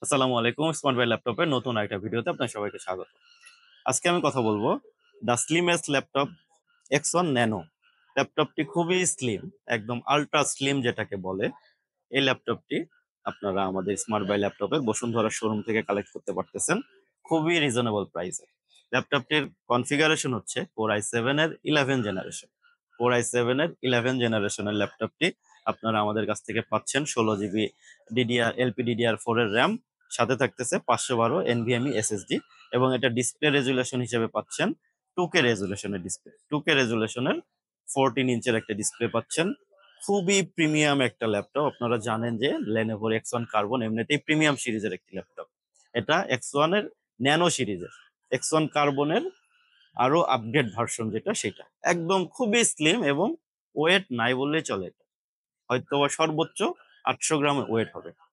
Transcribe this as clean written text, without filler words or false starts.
আসসালামু আলাইকুম। Smart by ল্যাপটপের নতুন একটা ভিডিওতে আপনার সবাইকে স্বাগত। আজকে আমি কথা বলবো the slimmest laptop X1 nano. ল্যাপটপটি খুবই স্লিম, একদম আল্ট্রা স্লিম যেটাকে বলে। এই ল্যাপটপটি আপনারা আমাদের স্মার্ট বাই ল্যাপটপের বসুন্ধরা শোরুম থেকে কালেক্ট করতে পারতেছেন খুবই রিজনেবল প্রাইসে। ল্যাপটপটির কনফিগারেশন হচ্ছে Core i7 এর 11 জেনারেশনের ল্যাপটপটি আপনারা আমাদের কাছ থেকে পাচ্ছেন 16 জিবি LPDDR4 এর র্যাম, সাথে থাকতেছে 512 NVMe SSD, এবং এটা ডিসপ্লে রেজুলেশন হিসেবে পাচ্ছেন 2K রেজুলেশনের ডিসপ্লে। 2K রেজুলেশনের 14 ইঞ্চের একটা ডিসপ্লে পাচ্ছেন। খুবই প্রিমিয়াম একটা ল্যাপটপ। আপনারা জানেন যে Lenovo X1 কার্বন এমনিতেই প্রিমিয়াম সিরিজের একটি ল্যাপটপ। এটা X1 এর ন্যানো সিরিজের, X1 কার্বনের আরো আপগ্রেড ভার্সন যেটা সেটা। একদম খুবই স্লিম এবং ওয়েট নাই বললেই চলে। এটা হয়তো বা সর্বোচ্চ 800 গ্রাম ওয়েট হবে।